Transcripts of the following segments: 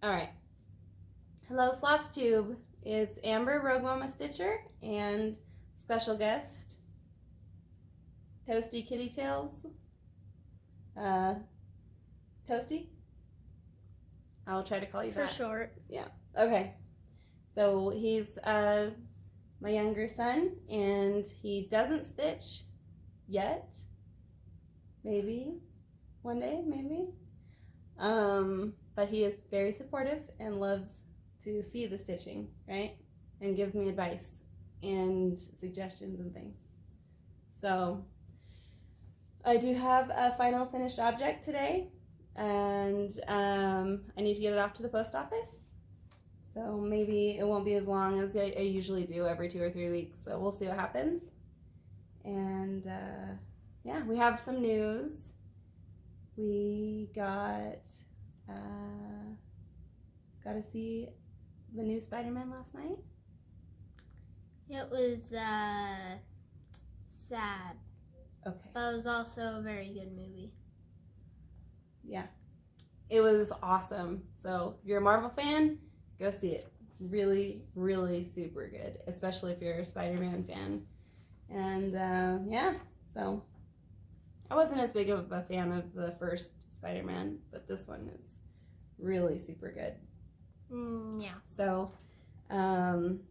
All right. Hello, Flosstube. It's Amber, Rogue Mama Stitcher, and special guest, Toasty Kitty Tails. Toasty? I'll try to call you For that. short. Yeah. Okay. So he's my younger son, and he doesn't stitch yet. Maybe one day, maybe. But he is very supportive and loves to see the stitching, right? And gives me advice and suggestions and things. So I do have a final finished object today, and I need to get it off to the post office. So maybe it won't be as long as I usually do every 2 or 3 weeks. So we'll see what happens. And yeah, we have some news. We got to see the new Spider-Man last night. It was sad. Okay. But it was also a very good movie. Yeah. It was awesome. So if you're a Marvel fan, go see it. Really, really super good, especially if you're a Spider-Man fan. And yeah, so I wasn't as big of a fan of the first Spider-Man, but this one is really super good. Yeah. So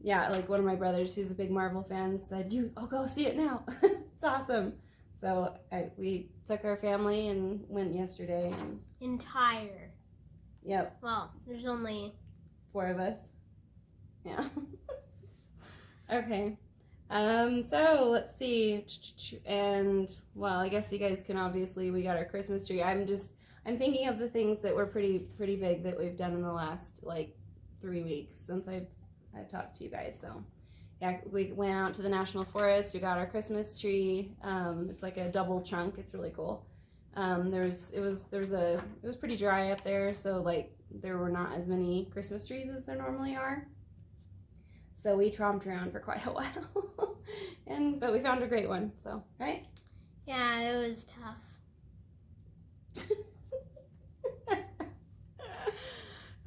yeah, like one of my brothers who's a big Marvel fan said, go see it now. It's awesome. So we took our family and went yesterday. And entire. Yep. Well, there's only 4 of us. Yeah. Okay. So let's see. And well, I guess you guys can we got our Christmas tree. I'm thinking of the things that were pretty big that we've done in the last like 3 weeks since I've talked to you guys. So yeah, we went out to the National Forest. We got our Christmas tree. It's like a double trunk. It's really cool. It was pretty dry up there, so like there were not as many Christmas trees as there normally are. So we tromped around for quite a while, but we found a great one. So right? Yeah, it was tough.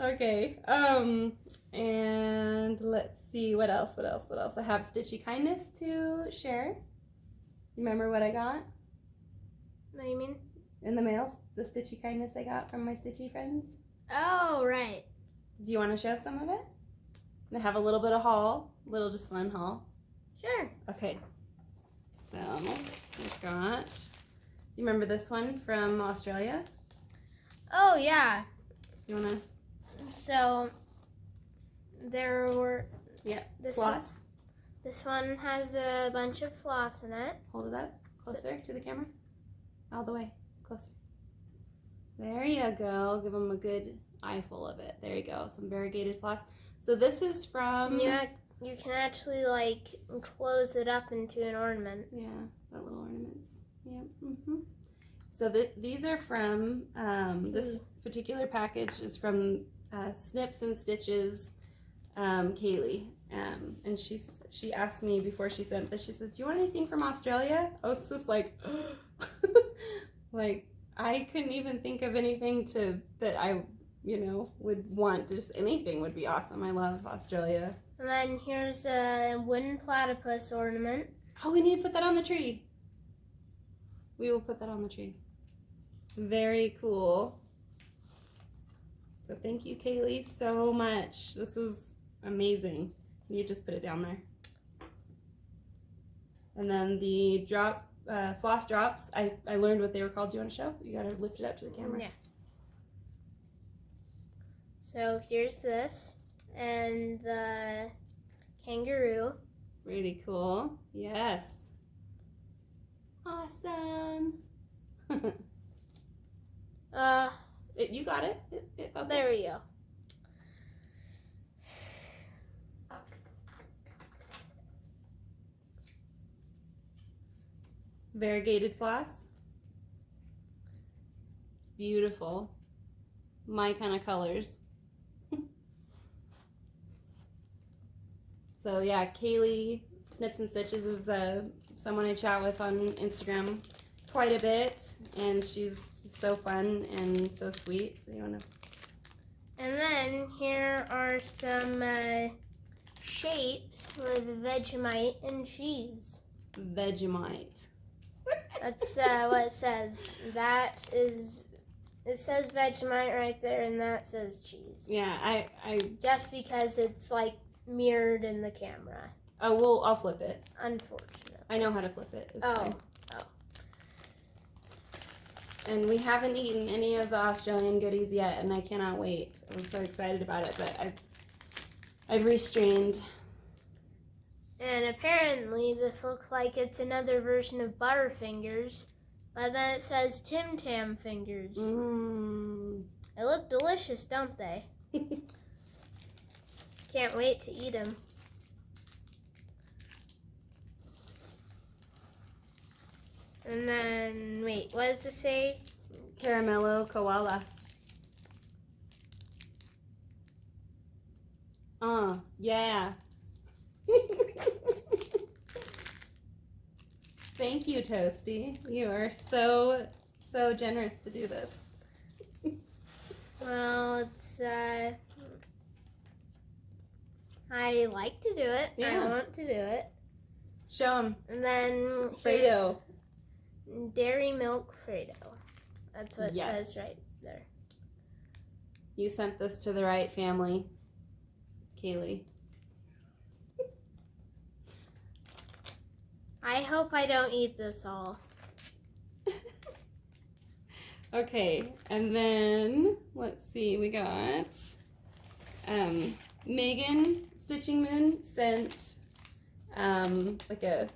Okay. And let's see what else. I have Stitchy kindness to share. You remember what I got? What do you mean? In the mail, the Stitchy kindness I got from my Stitchy friends. Oh, right. Do you want to show some of it? I have a little bit of haul, just fun haul. Sure. Okay. So we've got. You remember this one from Australia? Oh yeah. You wanna? So there were. Yeah. This Floss. This one has a bunch of floss in it. Hold it up closer to the camera. All the way closer. There you go. Give them a good eyeful of it. There you go. Some variegated floss. So this is from. Yeah, you can actually like close it up into an ornament. Yeah, the little ornaments. Yep. Mm-hmm. So these are from this particular package is from Snips and Stitches, Kayleigh, and she asked me before she sent this. She says, "Do you want anything from Australia?" I was just like, like I couldn't even think of anything that I would want. Just anything would be awesome. I love Australia. And then here's a wooden platypus ornament. Oh, we need to put that on the tree. We will put that on the tree. Very cool. So thank you, Kayleigh, so much. This is amazing. You just put it down there. And then the floss drops, I learned what they were called. Do you want to show? You got to lift it up to the camera. Yeah. So here's this and the kangaroo. Really cool. Yes. Awesome. You got it. It focused. There we go. Variegated floss. It's beautiful. My kind of colors. So yeah, Kayleigh Snips and Stitches is someone I chat with on Instagram quite a bit, and she's so fun and so sweet. So you wanna? And then then here are some shapes with Vegemite and cheese. Vegemite. That's what it says. It says Vegemite right there, and that says cheese. Yeah, I just because it's like mirrored in the camera. Oh, well, I'll flip it. Unfortunate. I know how to flip it. It's oh. fine. Oh. And we haven't eaten any of the Australian goodies yet, and I cannot wait. I was so excited about it, but I've restrained. And apparently this looks like it's another version of Butterfingers, but then it says Tim Tam Fingers. Mmm. They look delicious, don't they? Can't wait to eat them. And then, wait, what does it say? Caramello koala. Yeah. Thank you, Toasty. You are so generous to do this. Well, it's, I like to do it. Yeah. I want to do it. Show them. And then Fredo. Dairy milk Fredo. That's what it Yes. says right there. You sent this to the right family, Kayleigh. I hope I don't eat this all. Okay, and then let's see, we got Meghan Stitching Moon sent like a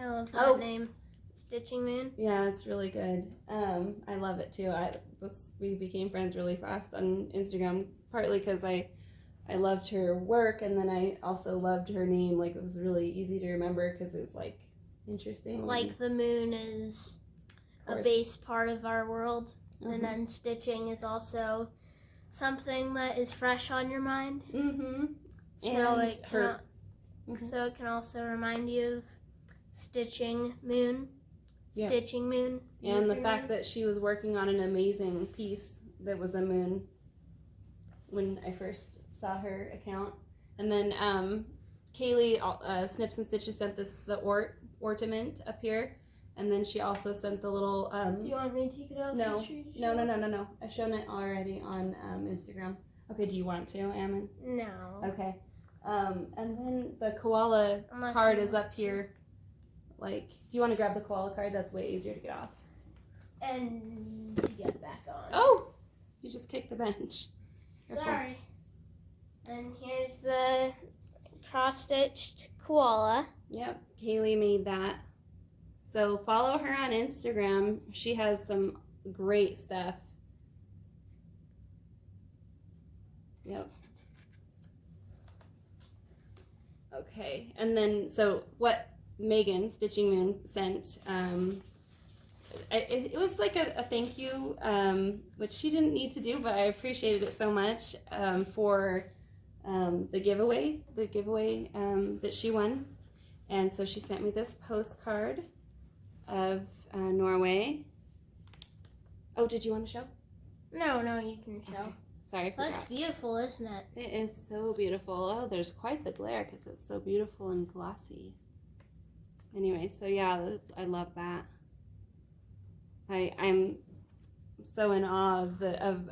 I love that name. Stitching Moon. Yeah, it's really good. I love it too. We became friends really fast on Instagram, partly because I loved her work, and then I also loved her name. Like, it was really easy to remember because it was like interesting. Like the moon is a base part of our world, and then stitching is also something that is fresh on your mind. Mm-hmm. So it can also remind you of Stitching Moon. Yeah. Stitching Moon. And the fact that she was working on an amazing piece that was a moon when I first saw her account. And then Kayleigh, Snips and Stitches, sent the ornament up here. And then she also sent the little... Do you want me to take it out? No. I've shown it already on Instagram. Okay, do you want to, Ammon? No. Okay. And then the koala card is up here. Like, do you want to grab the koala card? That's way easier to get off. And to get back on. Oh! You just kicked the bench. Careful. Sorry. And here's the cross-stitched koala. Yep, Kayleigh made that. So follow her on Instagram. She has some great stuff. Yep. Okay, and then so what Meghan Stitching Moon sent, it was like a thank you, which she didn't need to do, but I appreciated it so much for the giveaway that she won. And so she sent me this postcard of Norway. Oh, did you want to show? No, you can show. Okay. Sorry, I forgot. That's beautiful, isn't it? It is so beautiful. Oh, there's quite the glare because it's so beautiful and glossy. Anyway, so yeah, I love that. I'm so in awe of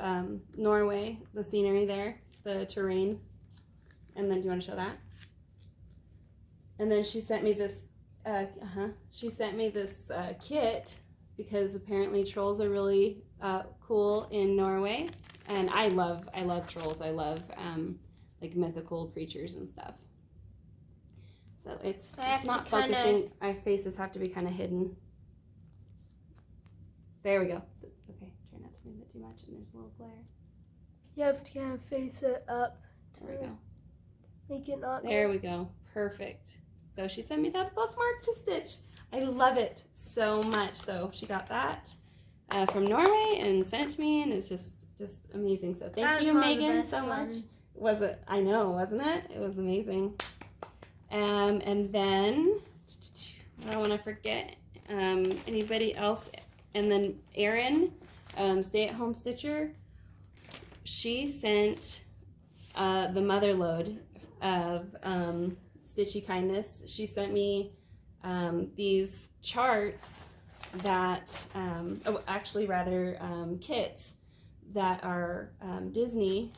Norway, the scenery there, the terrain. And then, do you want to show that? And then she sent me this. Kit because apparently trolls are really cool in Norway, and I love trolls. I love like mythical creatures and stuff. So it's not focusing. Our faces have to be kind of hidden. There we go. Okay, try not to move it too much, and there's a little glare. You have to kind of face it up to There we go. make it not. There we go. Perfect. So she sent me that bookmark to stitch. I love it so much. So she got that from Norway and sent it to me, and it's just amazing. So thank you, Meghan, so much. Was it? I know, wasn't it? It was amazing. And then I don't want to forget anybody else. And then Erin, Stay-at-Home Stitcher, she sent the mother lode of Stitchy Kindness. She sent me these charts that, kits that are Disney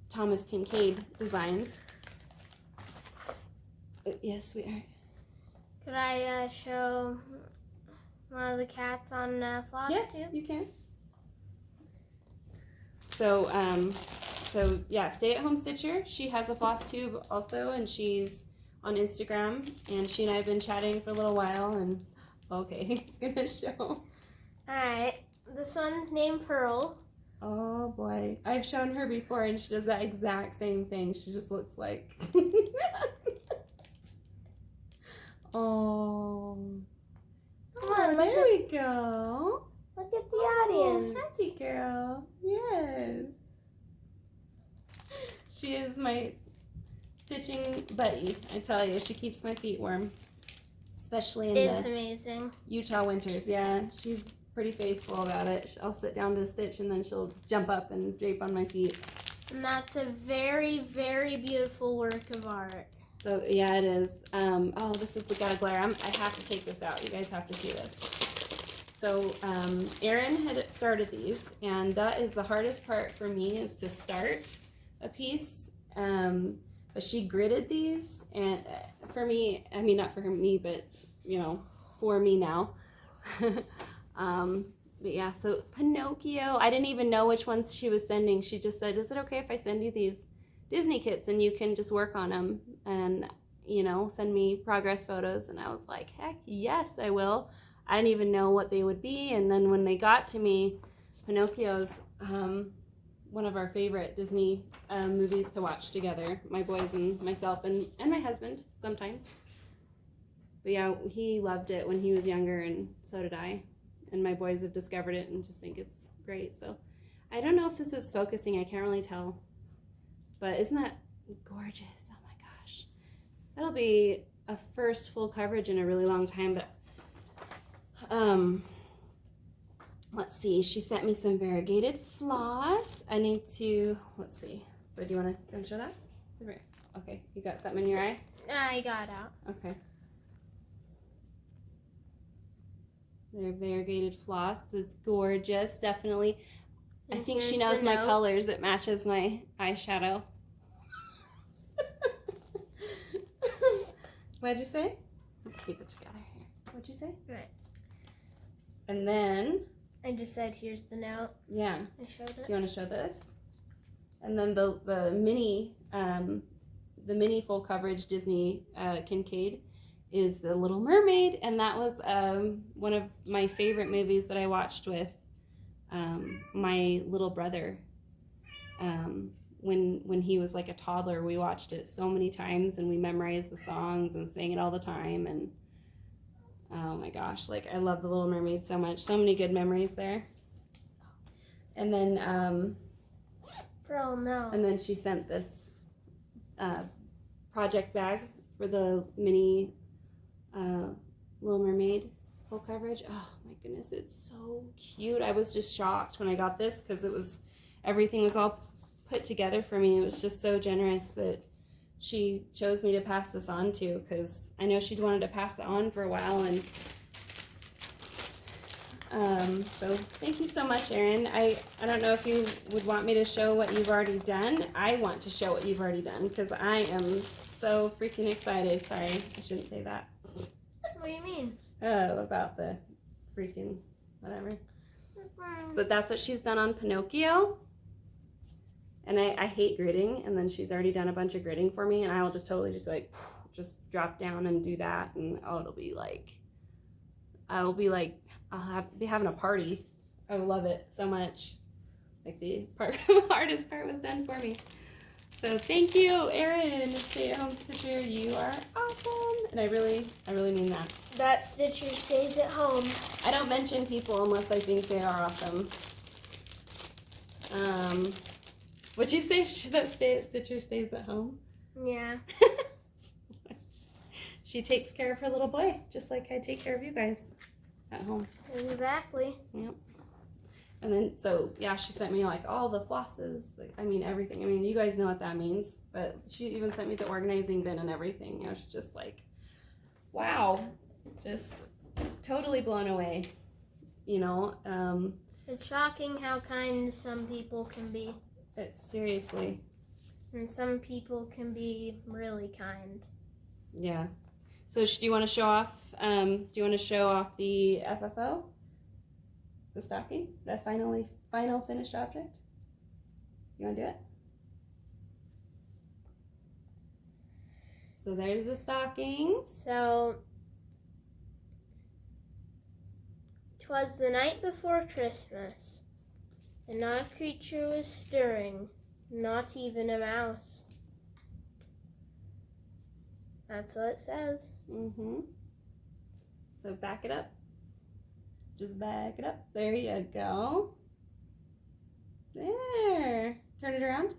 Thomas Kincaid designs. Yes, we are. Could I show one of the cats on Flosstube? Yes, you can. So, yeah, Stay at Home Stitcher. She has a Flosstube also, and she's on Instagram. And she and I have been chatting for a little while. And okay, it's gonna show. All right, this one's named Pearl. Oh boy, I've shown her before, and she does that exact same thing. She just looks like. Oh. Come on, there we go. Look at the audience. Happy girl. Yes. She is my stitching buddy. I tell you, she keeps my feet warm, especially in It's the amazing. Utah winters. Yeah, she's pretty faithful about it. I'll sit down to stitch, and then she'll jump up and drape on my feet. And that's a very, very beautiful work of art. So yeah, it is. Oh, this is the gotta glare. I have to take this out. You guys have to see this. So Erin had started these, and that is the hardest part for me, is to start a piece. But she gridded these, and for me, I mean, not for me, but you know, for me now. But yeah, so Pinocchio, I didn't even know which ones she was sending. She just said, is it okay if I send you these Disney kits and you can just work on them and, you know, send me progress photos? And I was like, heck yes, I will. I didn't even know what they would be. And then when they got to me, Pinocchio's one of our favorite Disney movies to watch together, my boys and myself, and my husband sometimes. But yeah, he loved it when he was younger, and so did I. And my boys have discovered it and just think it's great. So I don't know if this is focusing. I can't really tell. But isn't that gorgeous? Oh my gosh. That'll be a first full coverage in a really long time. But let's see. She sent me some variegated floss. I need to, let's see. So do you want to show that? Okay, you got something in your eye? I got it out. Okay. They're variegated floss. It's gorgeous, definitely. I think she knows my colors. It matches my eyeshadow. What'd you say? Let's keep it together here. What'd you say? Right. And then I just said, here's the note. Yeah. I showed it. Do you want to show this? And then the mini full coverage Disney Kincaid is The Little Mermaid, and that was one of my favorite movies that I watched with my little brother. When he was like a toddler, we watched it so many times, and we memorized the songs and sang it all the time. And oh my gosh, like I love The Little Mermaid so much. So many good memories there. And then Girl, no. and then she sent this project bag for the mini Little Mermaid full coverage. Oh my goodness, it's so cute. I was just shocked when I got this because everything was all put together for me. It was just so generous that she chose me to pass this on to, because I know she'd wanted to pass it on for a while. And so thank you so much, Erin. I don't know if you would want me to show what you've already done. I want to show what you've already done because I am so freaking excited. Sorry, I shouldn't say that. What do you mean? Oh, about the freaking whatever. But that's what she's done on Pinocchio. And I hate gridding, and then she's already done a bunch of gridding for me, and I will just totally just like just drop down and do that, and I'll be having a party. I will love it so much. Like the hardest part was done for me. So thank you, Erin, Stay at Home Stitcher. You are awesome, and I really mean that. That Stitcher stays at home. I don't mention people unless I think they are awesome. Would you say that Stitcher stays at home? Yeah. She takes care of her little boy, just like I take care of you guys at home. Exactly. Yep. And then, so yeah, she sent me like all the flosses. Like, I mean, everything. I mean, you guys know what that means. But she even sent me the organizing bin and everything. I was just like, wow, just totally blown away. You know, it's shocking how kind some people can be. Seriously. And some people can be really kind. Yeah. So do you want to show off? Do you want to show off the FFO? The stocking, the final finished object. You want to do it? So there's the stocking. So 'twas the night before Christmas, and not a creature was stirring, not even a mouse. That's what it says. Mm-hmm. So back it up. Just back it up. There you go. There. Turn it around.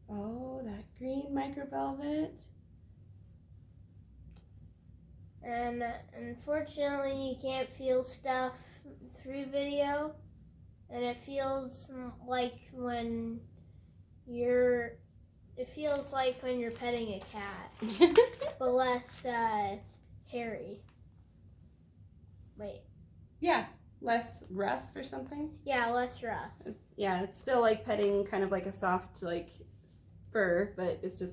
Oh, that green micro velvet. And unfortunately, you can't feel stuff through video. And it feels like when you're petting a cat, but less hairy. Wait. Yeah, less rough or something. Yeah, less rough. It's still like petting kind of like a soft like fur, but it's just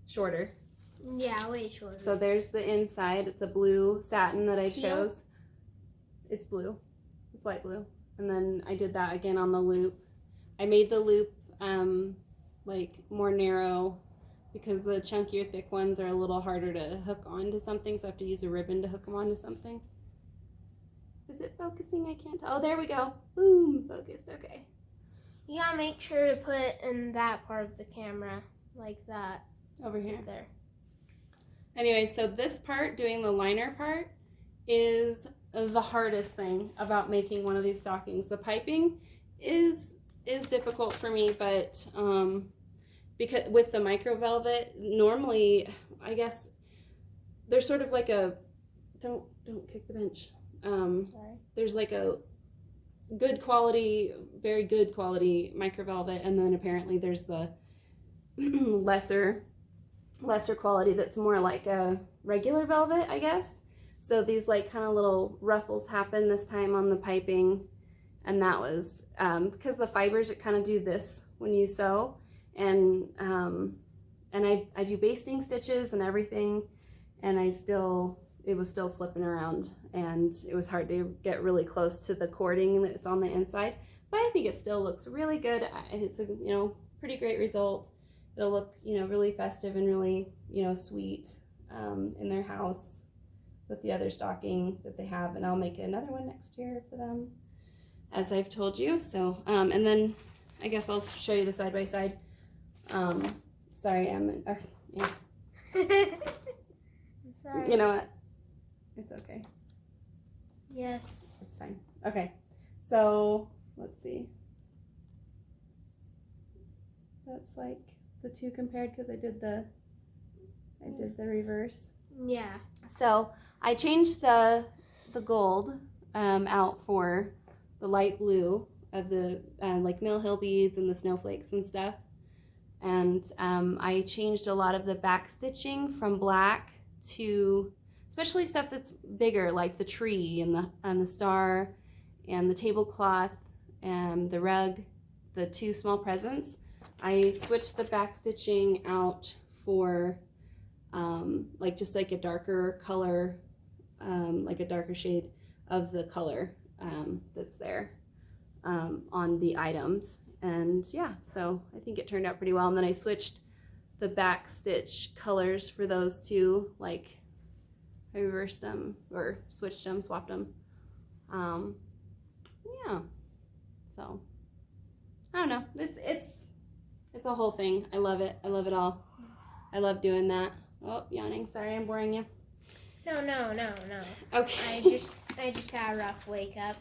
shorter. Yeah, way shorter. So there's the inside. It's a blue satin that I Teal? chose. It's blue. It's light blue. And then I did that again on the loop. I made the loop like more narrow because the chunkier thick ones are a little harder to hook onto something, so I have to use a ribbon to hook them onto something. Is it focusing? I can't tell. Oh, there we go. Boom, focused. Okay. You gotta make sure to put in that part of the camera, like that. Over here. There. Anyway, so this part, doing the liner part, is the hardest thing about making one of these stockings. The piping is difficult for me, but because with the micro velvet, normally I guess there's sort of like a don't kick the bench. Sorry. There's like a good quality, very good quality micro velvet, and then apparently there's the lesser quality that's more like a regular velvet, I guess. So these like kind of little ruffles happen this time on the piping, and that was because the fibers kind of do this when you sew, and I do basting stitches and everything, and it was still slipping around, and it was hard to get really close to the cording that's on the inside, but I think it still looks really good. It's a pretty great result. It'll look really festive and really sweet in their house with the other stocking that they have, and I'll make another one next year for them, as I've told you. So and then I guess I'll show you the side by side. Sorry, yeah. I'm sorry. You know what? It's okay. Yes. It's fine. Okay. So let's see. That's like the two compared because I did the reverse. Yeah. So I changed the gold out for the light blue of the like Mill Hill beads and the snowflakes and stuff. And I changed a lot of the back stitching from black to, especially stuff that's bigger, like the tree and the star and the tablecloth and the rug, the two small presents. I switched the back stitching out for like just like a darker color, like a darker shade of the color that's there on the items. And yeah, so I think it turned out pretty well. And then I switched the back stitch colors for those two, like I reversed them or switched them, swapped them. Yeah, so I don't know. It's a whole thing. I love it. I love it all. I love doing that. Oh, yawning. Sorry, I'm boring you. No. Okay. I just had a rough wake up.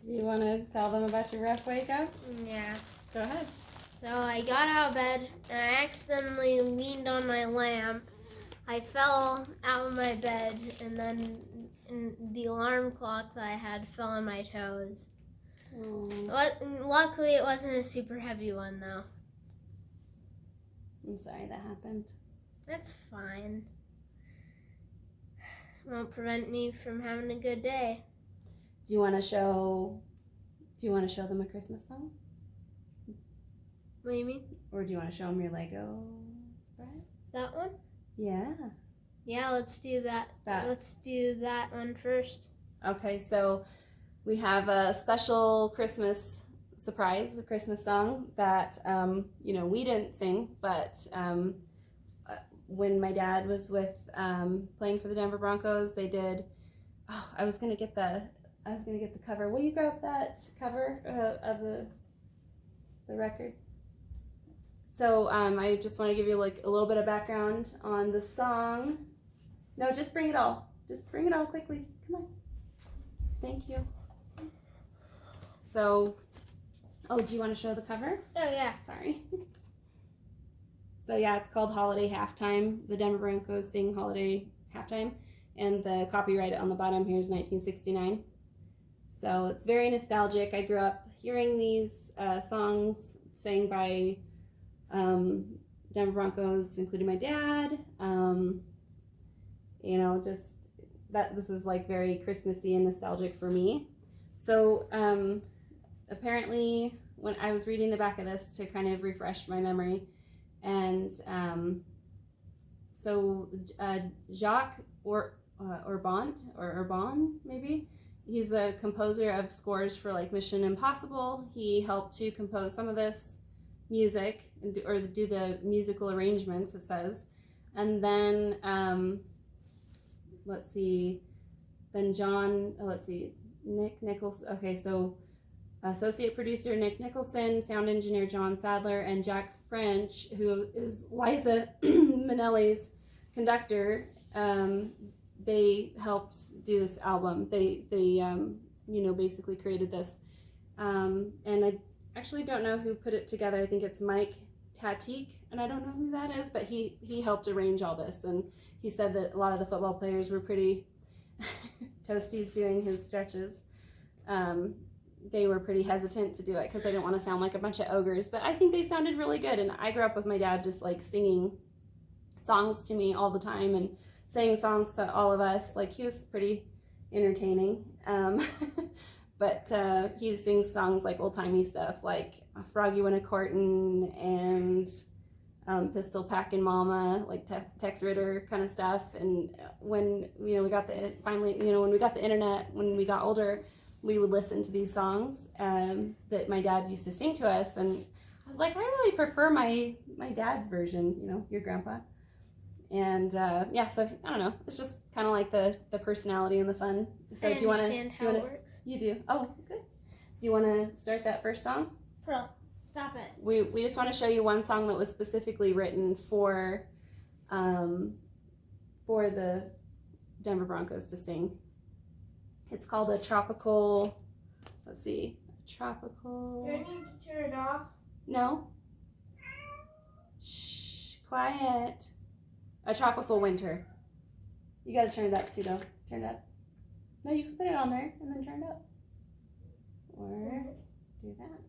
Do you want to tell them about your rough wake up? Yeah. Go ahead. So I got out of bed and I accidentally leaned on my lamp. I fell out of my bed and then and the alarm clock that I had fell on my toes. Oh. Luckily, it wasn't a super heavy one, though. I'm sorry that happened. That's fine. Won't prevent me from having a good day. Do you want to show them a Christmas song? What do you mean? Or do you want to show them your Lego surprise? That one? Yeah. Yeah, let's do that. Let's do that one first. Okay, so we have a special Christmas surprise, a Christmas song that, we didn't sing, but when my dad was playing for the Denver Broncos, they did, I was going to get the cover. Will you grab that cover of the record? So I just want to give you like a little bit of background on the song. No, just bring it all. Just bring it all quickly. Come on. Thank you. So, do you want to show the cover? Oh, yeah. Sorry. So, yeah, it's called Holiday Halftime. The Denver Broncos sing Holiday Halftime. And the copyright on the bottom here is 1969. So, it's very nostalgic. I grew up hearing these songs sang by Denver Broncos, including my dad. Just that this is like very Christmassy and nostalgic for me. So apparently when I was reading the back of this to kind of refresh my memory, and Jacques Urban, maybe, he's the composer of scores for like Mission Impossible. He helped to compose some of this music or do the musical arrangements, it says. And then Nick Nicholson. Okay, so associate producer Nick Nicholson, sound engineer John Sadler, and Jack French, who is Liza Minnelli's conductor. They helped do this album. They basically created this. And I actually don't know who put it together. I think it's Mike Tatique, and I don't know who that is, but he helped arrange all this, and he said that a lot of the football players were pretty Toasty's doing his stretches. They were pretty hesitant to do it because they didn't want to sound like a bunch of ogres, but I think they sounded really good. And I grew up with my dad just like singing songs to me all the time and saying songs to all of us. Like, he was pretty entertaining. But he sings songs like old-timey stuff, like Froggy Went a Courtin' and Pistol Packin' Mama, like Tex Ritter kind of stuff. And when we got the internet, when we got older, we would listen to these songs that my dad used to sing to us. And I was like, I really prefer my dad's version, your grandpa. And so I don't know, it's just kind of like the personality and the fun. So do you want to? You do. Oh, good. Do you want to start that first song? Pearl, stop it. We just want to show you one song that was specifically written for the Denver Broncos to sing. It's called a tropical. Let's see, tropical. Do I need to turn it off? No. Shh, quiet. A tropical winter. You got to turn it up too, though. Turn it up. No, you can put it on there and then turn it up. Or do that.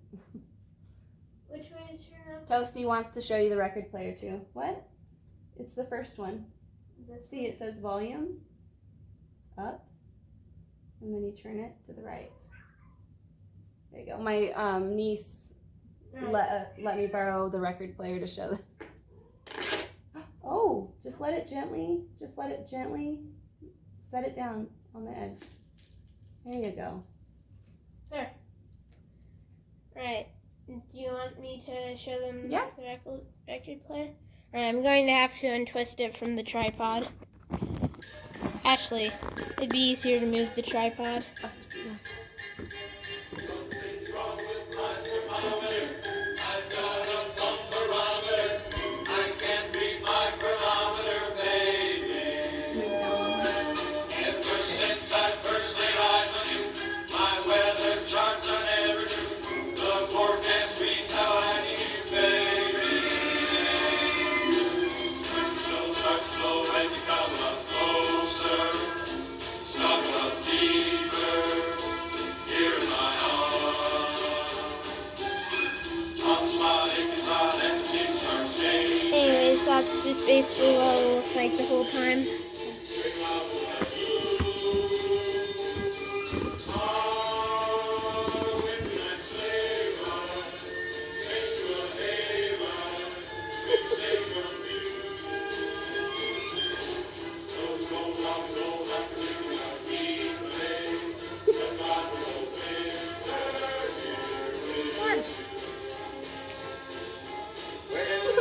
Which way is turn up? Toasty wants to show you the record player too. What? It's the first one. See, it says volume up, and then you turn it to the right. There you go. My niece let me borrow the record player to show this. Oh, just let it gently set it down on the edge. There you go. There. Right. Do you want me to show them the record player? Alright, I'm going to have to untwist it from the tripod. Actually, it'd be easier to move the tripod. Stop Anyways, that's just basically what it'll look like the whole time.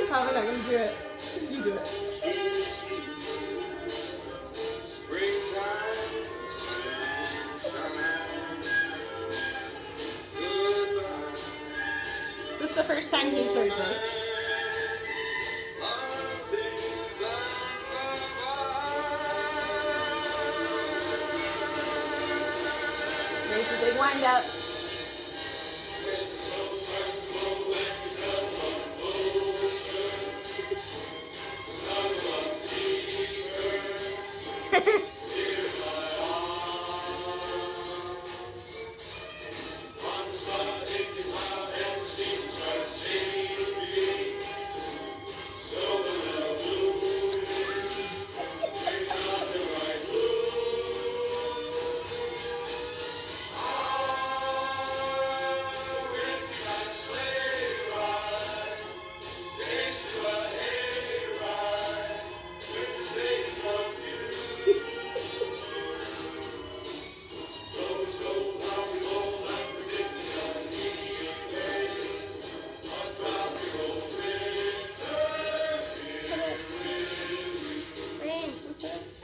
I'm probably not gonna do it. You do it. This is the first time he served this. There's the big wind up.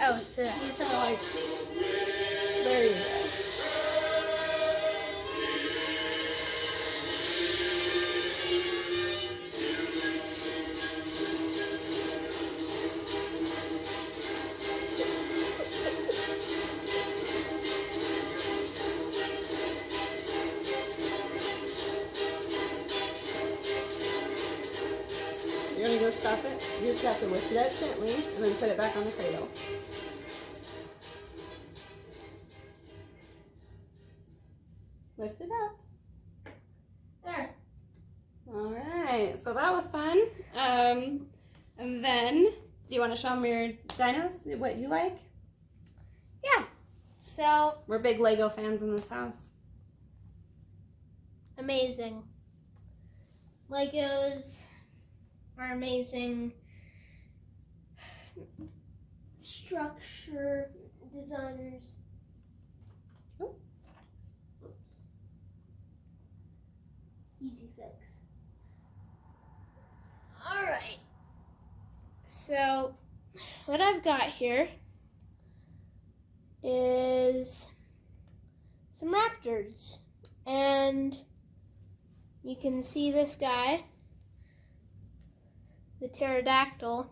Oh, so You're kind of like, there you go. You're gonna go stop it? You just have to lift it up gently and then put it back on the cradle. Lift it up. there. Alright, so that was fun. And then, do you want to show them your dinos, what you like? Yeah. So We're big Lego fans in this house. amazing. Legos are amazing. Structure designers. Oh. Oops. Easy fix. Alright. So, what I've got here is some raptors. And you can see this guy, the pterodactyl.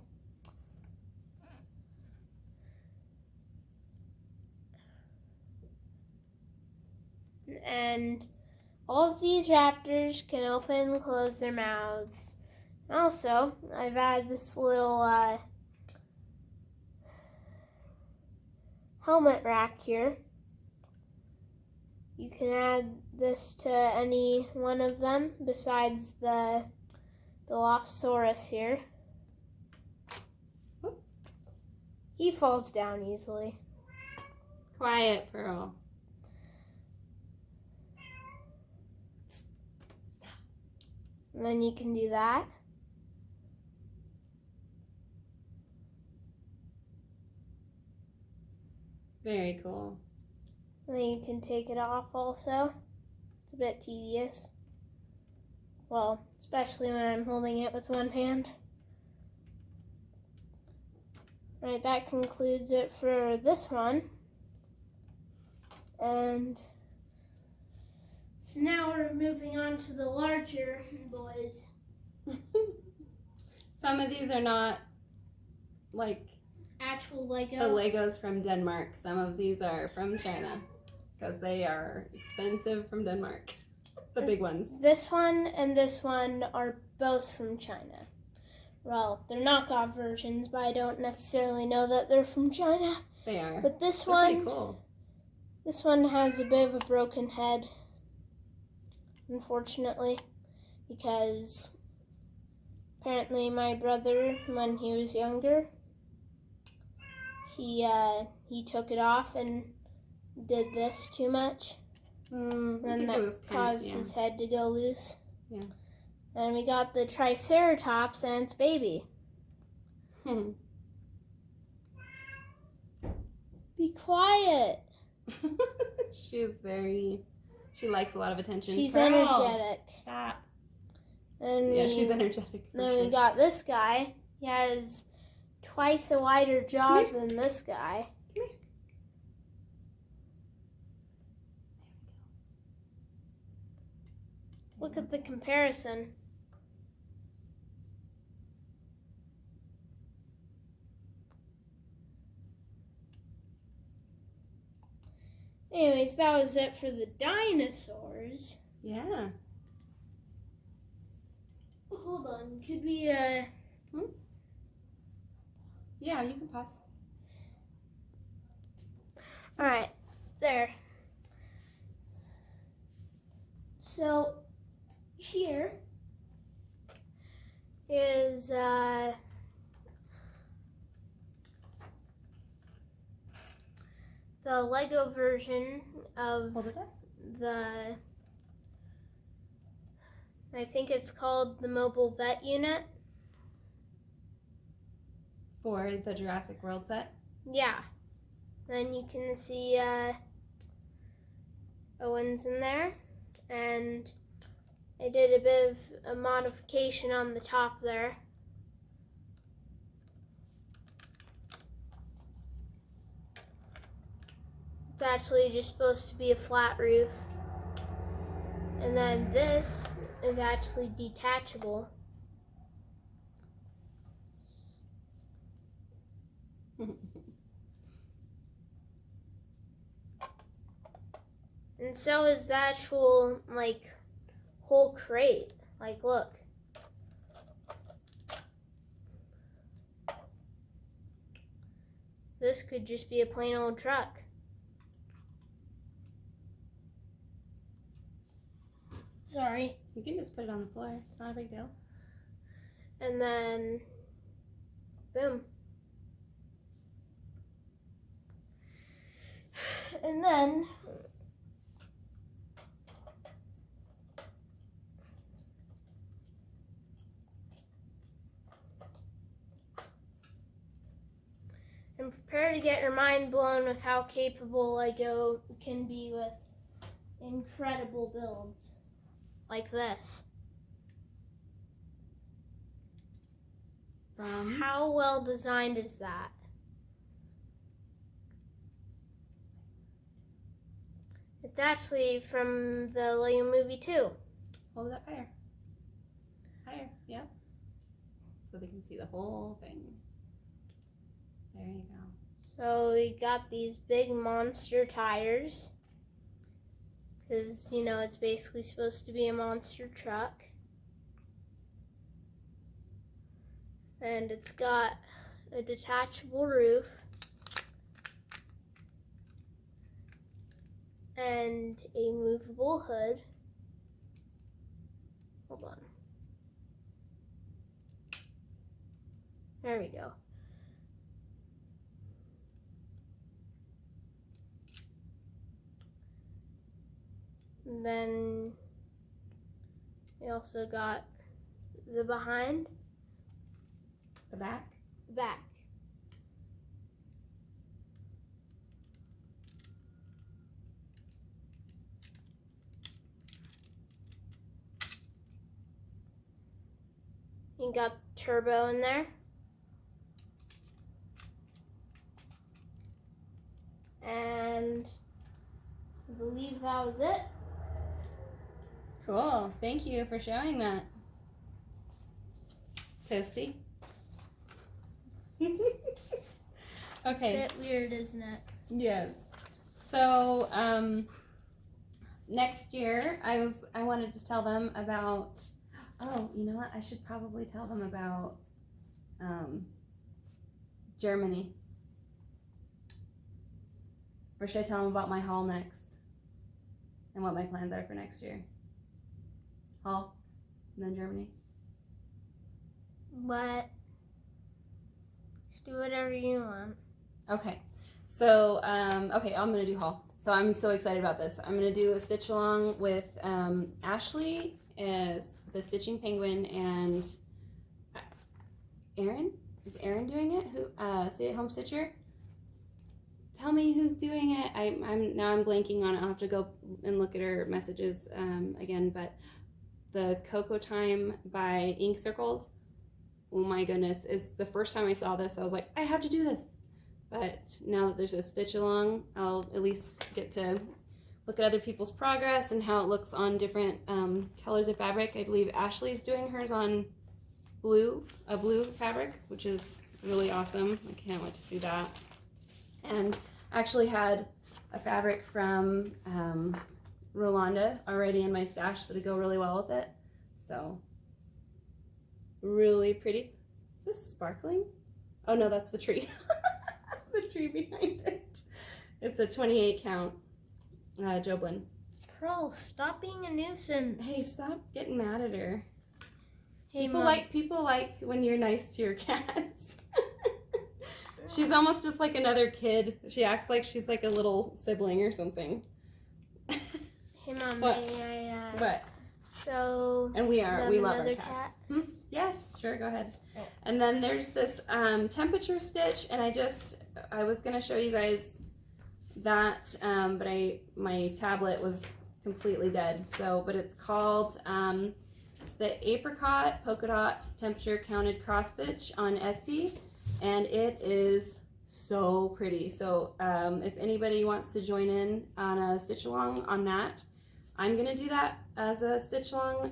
And all of these raptors can open and close their mouths. And also, I've added this little helmet rack here. You can add this to any one of them besides the Dilophosaurus here. He falls down easily. Quiet, Pearl. And then you can do that. Very cool. And then you can take it off also. It's a bit tedious. Well, especially when I'm holding it with one hand. Right, that concludes it for this one. And so now we're moving on to the larger boys. Some of these are not like Actual Lego. the Legos from Denmark. Some of these are from China because they are expensive from Denmark. The big ones. This one and this one are both from China. Well, they're knockoff versions, but I don't necessarily know that they're from China. They are. But this They're one, pretty cool. This one has a bit of a broken head, unfortunately. because apparently my brother, when he was younger, he took it off and did this too much. And that caused his head to go loose. Yeah. And we got the Triceratops and its baby. Be quiet. She likes a lot of attention. She's energetic. Stop. And she's energetic. Then we got this guy. He has twice a wider jaw than this guy. Come here. Look at the comparison. Anyways, that was it for the dinosaurs. Yeah. Hold on, could we, Yeah, you can pause. Alright, there. So, here is, the Lego version of the, I think it's called the Mobile Vet Unit. For the Jurassic World set? Yeah. Then you can see Owen's in there. And I did a bit of a modification on the top there. It's actually just supposed to be a flat roof. And then this is actually detachable. And so is the actual, whole crate. Look. This could just be a plain old truck. Sorry. You can just put it on the floor. It's not a big deal. And then, boom. And then, and prepare to get your mind blown with how capable Lego can be with incredible builds like this. How well designed is that? It's actually from the Lego Movie 2. Hold it up higher. Higher, yep. So they can see the whole thing. There you go. So we got these big monster tires. Because, it's basically supposed to be a monster truck. And it's got a detachable roof. And a movable hood. Hold on. There we go. And then we also got the behind. The back? The back. You got turbo in there. And I believe that was it. Cool. Thank you for showing that. Toasty. Okay. It's a bit weird, isn't it? Yes. So, next year, I wanted to tell them about. Oh, you know what? I should probably tell them about Germany. Or should I tell them about my haul next? And what my plans are for next year? Haul? and then Germany. What? Just do whatever you want. Okay. So, okay, I'm going to do haul. So I'm so excited about this. I'm going to do a stitch along with Ashley as the Stitching Penguin and Erin. Is Erin doing it? Who? Stay-at-home stitcher? Tell me who's doing it. I'm blanking on it. I'll have to go and look at her messages again. But the Cocoa Time by Ink Circles. Oh my goodness! It's the first time I saw this. I was like, I have to do this. But now that there's a stitch along, I'll at least get to look at other people's progress and how it looks on different colors of fabric. I believe Ashley's doing hers on a blue fabric, which is really awesome. I can't wait to see that. And I actually had a fabric from Rolanda already in my stash that'd go really well with it. So, really pretty. Is this sparkling? Oh no, that's the tree. The tree behind it. It's a 28 count Joblin. Pearl, stop being a nuisance. Hey, stop getting mad at her. Hey, People like when you're nice to your cats. She's almost just like another kid. She acts like she's like a little sibling or something. Hey Mom, what? May I What? show And we love our cat? cats. Yes, sure, go ahead. Oh. And then there's this temperature stitch, and I was gonna show you guys that, but my tablet was completely dead. So, but it's called the Apricot Polka Dot Temperature Counted Cross Stitch on Etsy, and it is so pretty. So if anybody wants to join in on a stitch along on that, I'm gonna do that as a stitch along.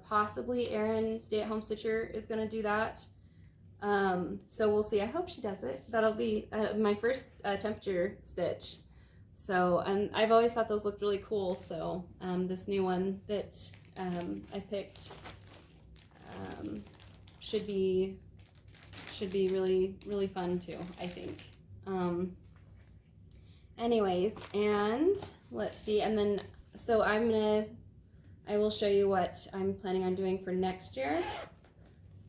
Possibly Erin, Stay-at-Home Stitcher, is gonna do that. So we'll see. I hope she does it. That'll be my first temperature stitch. So, and I've always thought those looked really cool. So this new one that I picked should be really, really fun too, I think. Anyways, and let's see, and then so I will show you what I'm planning on doing for next year.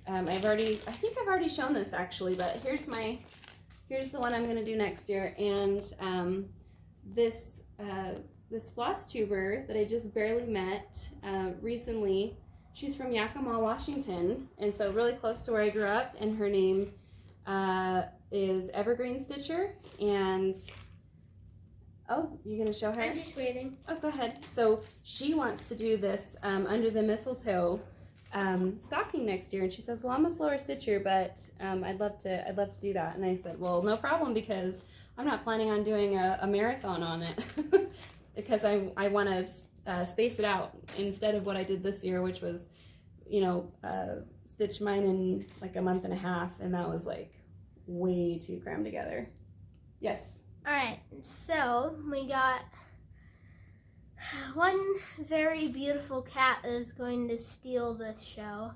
I think I've already shown this actually, but here's the one I'm gonna do next year. And this Flosstuber that I just barely met recently, she's from Yakima, Washington, and so really close to where I grew up, and her name is Evergreen Stitcher. And oh, you gonna show her? I'm just waiting. Oh, go ahead. So she wants to do this under the mistletoe stocking next year, and she says, well, I'm a slower stitcher, but I'd love to do that. And I said, well, no problem, because I'm not planning on doing a marathon on it because I want to space it out instead of what I did this year, which was, stitch mine in like a month and a half, and that was like way too crammed together. Yes. All right, so we got one very beautiful cat that is going to steal this show.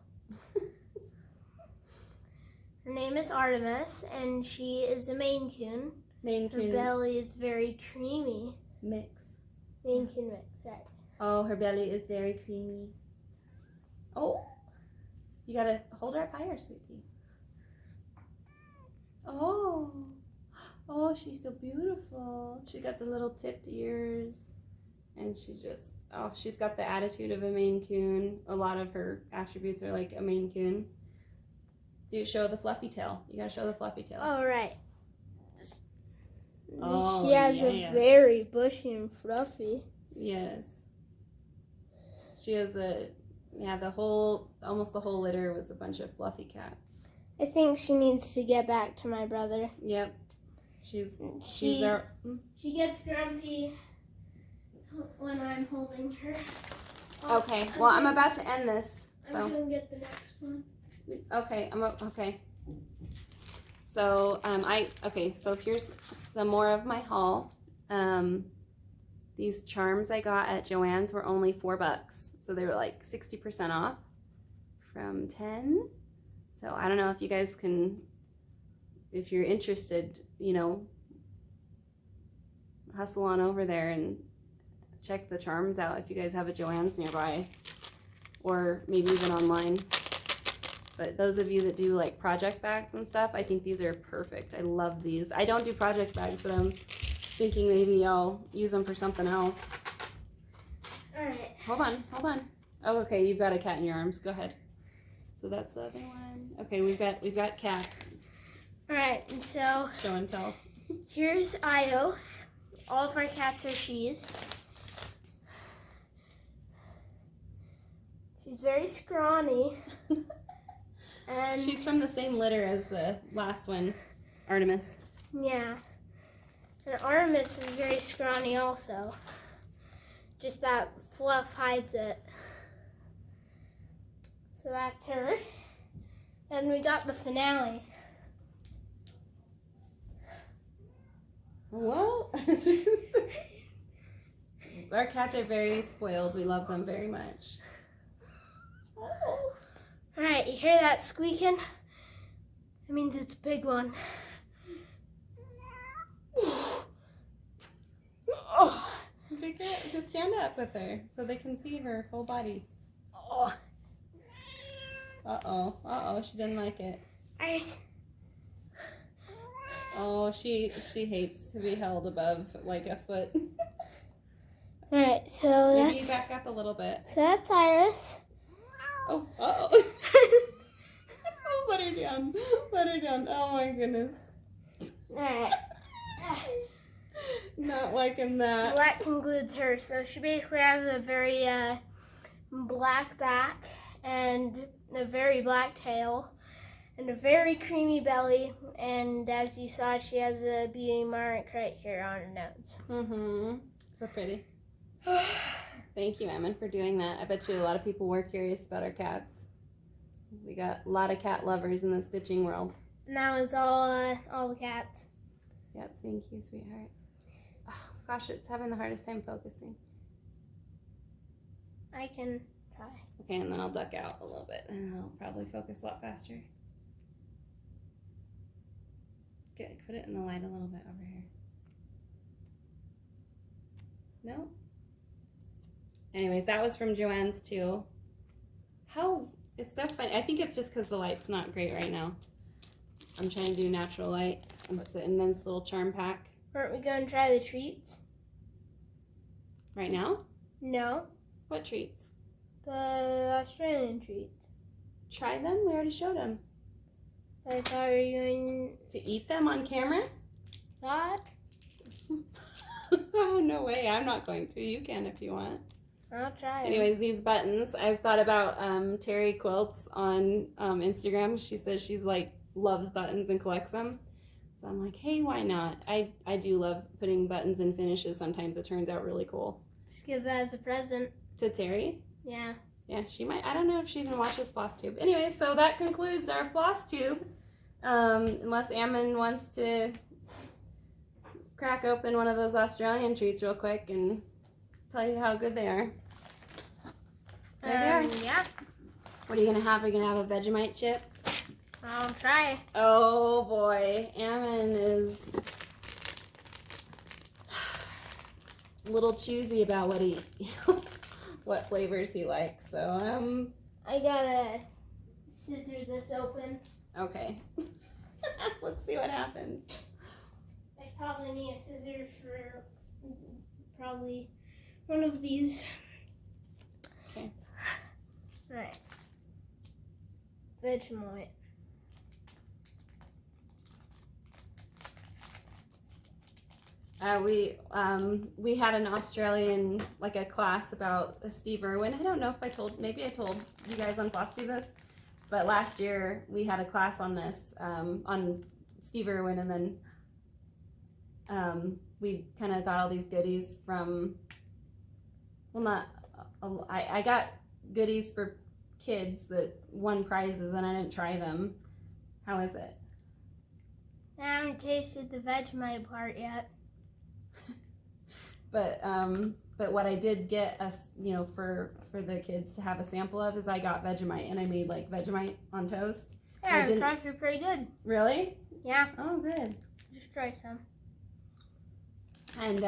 Her name is Artemis, and she is a Maine Coon. Maine Coon. Her belly is very creamy. Mix. Maine Coon mix, right. Oh, her belly is very creamy. Oh, you gotta hold her up higher, sweetie. Oh, she's so beautiful. She got the little tipped ears, and she's got the attitude of a Maine Coon. A lot of her attributes are like a Maine Coon. Do you show the fluffy tail? You gotta show the fluffy tail. All right. Oh, she has a very bushy and fluffy. Yes. She has almost the whole litter was a bunch of fluffy cats. I think she needs to get back to my brother. Yep. She gets grumpy when I'm holding her. Okay. Well, I'm about to end this. So. I'm gonna get the next one. Okay. Okay. So so here's some more of my haul. These charms I got at Joann's were only $4, so they were like 60% off from 10. So I don't know if you guys can, if you're interested, hustle on over there and check the charms out if you guys have a Joann's nearby. or maybe even online. But those of you that do like project bags and stuff, I think these are perfect. I love these. I don't do project bags, but I'm thinking maybe I'll use them for something else. All right. Hold on. Oh, okay, you've got a cat in your arms. Go ahead. So that's the other one. Okay, we've got cat. All right, and so Show and tell. Here's Io. All of our cats are she's. She's very scrawny. And she's from the same litter as the last one, Artemis. Yeah. And Artemis is very scrawny also. Just that fluff hides it. So that's her. And we got the finale. Well, our cats are very spoiled. We love them very much. Oh. All right, you hear that squeaking? That means it's a big one. Oh. Just stand up with her so they can see her whole body. Oh. Uh-oh, she didn't like it. Iris. Oh, she hates to be held above like a foot. All right, so Maybe that's... back up a little bit. So that's Iris. Oh, uh-oh. Let her down. Oh my goodness. All right. Not liking that. Well, that concludes her. So she basically has a very black back and a very black tail and a very creamy belly. And as you saw, she has a beauty mark right here on her nose. Mm-hmm. So pretty. Thank you, Emin, for doing that. I bet you a lot of people were curious about our cats. We got a lot of cat lovers in the stitching world. And that was all the cats. Yep, thank you, sweetheart. Oh, gosh, it's having the hardest time focusing. I can try. Okay, and then I'll duck out a little bit, and I'll probably focus a lot faster. Good, put it in the light a little bit over here. No? Anyways, that was from Joanne's too. It's so funny. I think it's just because the light's not great right now. I'm trying to do natural light and then this little charm pack. Aren't we going to try the treats? Right now? No. What treats? The Australian treats. Try them? We already showed them. I thought we were going to eat them on camera? Thought? Oh, no way. I'm not going to. You can if you want. I'll try it. Anyways, these buttons, I've thought about Terry Quilts on Instagram. She says she's like loves buttons and collects them. So I'm like, hey, why not? I do love putting buttons in finishes. Sometimes it turns out really cool. Just give that as a present. To Terry? Yeah. Yeah, she might. I don't know if she even watches Flosstube. Anyway, so that concludes our Flosstube. Unless Ammon wants to crack open one of those Australian treats real quick and tell you how good they are. There they are. Yeah. What are you going to have? Are you going to have a Vegemite chip? I'll try. Oh boy, Ammon is a little choosy about what flavors he likes. So I gotta scissor this open. Okay. Let's see what happens. I probably need a scissors for probably one of these. Okay. Right. Vegemite. We had an Australian, like a class about Steve Irwin. I don't know if maybe I told you guys on Flosstube this, but last year we had a class on this, on Steve Irwin, and then we kind of got all these goodies from, I got goodies for kids that won prizes and I didn't try them. How is it? I haven't tasted the Vegemite part yet. But what I did get us, for the kids to have a sample of is I got Vegemite, and I made like Vegemite on toast. Yeah, it's actually pretty good. Really? Yeah. Oh, good. Just try some. And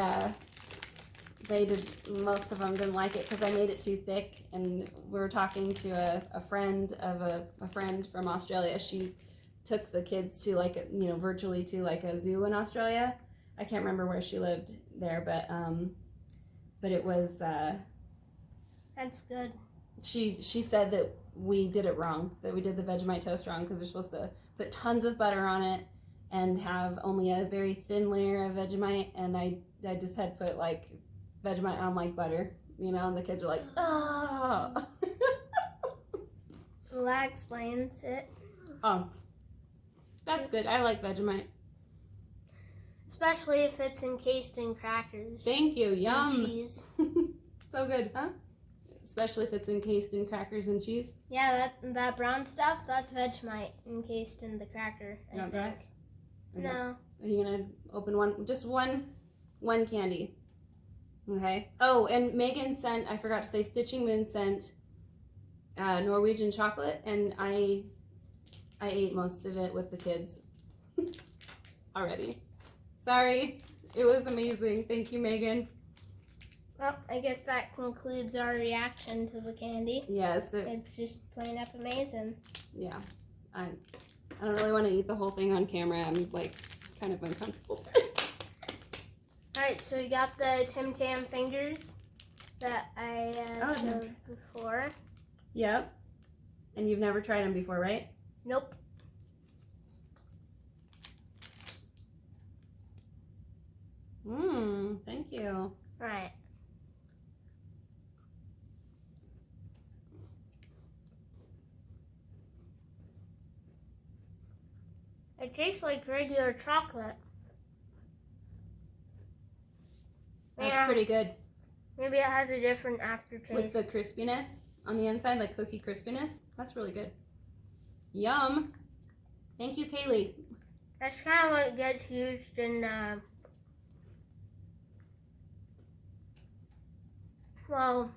most of them didn't like it because I made it too thick. And we were talking to a friend of a friend from Australia. She took the kids to like, virtually to like a zoo in Australia. I can't remember where she lived there, but it was, That's good. she said that we did it wrong, that we did the Vegemite toast wrong because they're supposed to put tons of butter on it and have only a very thin layer of Vegemite, and I just had put like Vegemite on like butter, and the kids were like, oh. Well, that explains it. Oh, that's good. I like Vegemite. Especially if it's encased in crackers. Thank you. Yum. And cheese. So good, huh? Especially if it's encased in crackers and cheese. Yeah, that brown stuff, that's Vegemite encased in the cracker. Not that? No. Are you gonna open one? Just one candy. Okay. Oh, and Meghan sent, I forgot to say, Stitching Moon sent Norwegian chocolate, and I ate most of it with the kids already. Sorry. It was amazing. Thank you, Meghan. Well, I guess that concludes our reaction to the candy. Yes. It's just plain up amazing. Yeah. I don't really want to eat the whole thing on camera. I'm like kind of uncomfortable. Alright, so we got the Tim Tam fingers that I showed before. Yep. And you've never tried them before, right? Nope. Thank you. Alright. It tastes like regular chocolate. That's pretty good. Maybe it has a different aftertaste. With the crispiness on the inside, like cookie crispiness. That's really good. Yum. Thank you, Kayleigh. That's kind of what gets used in, well,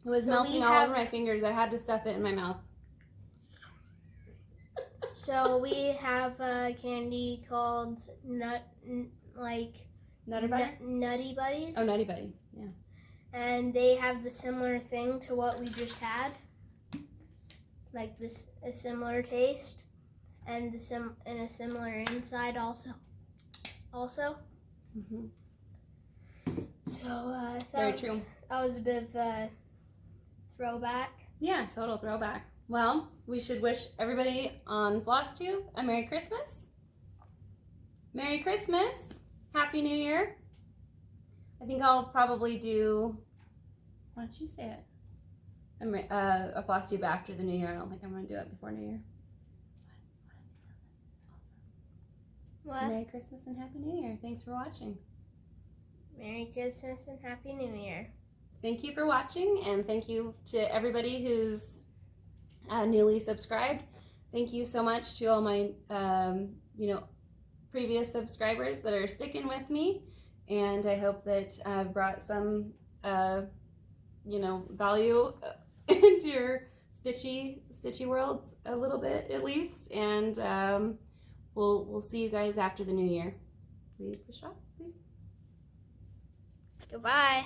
it was melting all over my fingers. I had to stuff it in my mouth. So we have a candy called Nutter Butter? Nutty Buddies. Oh, Nutty Buddy, yeah. And they have the similar thing to what we just had. Like this, a similar taste, and and a similar inside also. Mm-hmm. So very true. That was a bit of a throwback. Yeah, total throwback. Well, we should wish everybody on Flosstube a Merry Christmas. Merry Christmas. Happy New Year. I think I'll probably do, why don't you say it? A Flosstube after the New Year. I don't think I'm going to do it before New Year. What? Merry Christmas and Happy New Year. Thanks for watching. Merry Christmas and Happy New Year. Thank you for watching, and thank you to everybody who's newly subscribed. Thank you so much to all my previous subscribers that are sticking with me, and I hope that I've brought some value into your Stitchy worlds a little bit at least, and we'll see you guys after the New Year. Will you push off, please? Goodbye.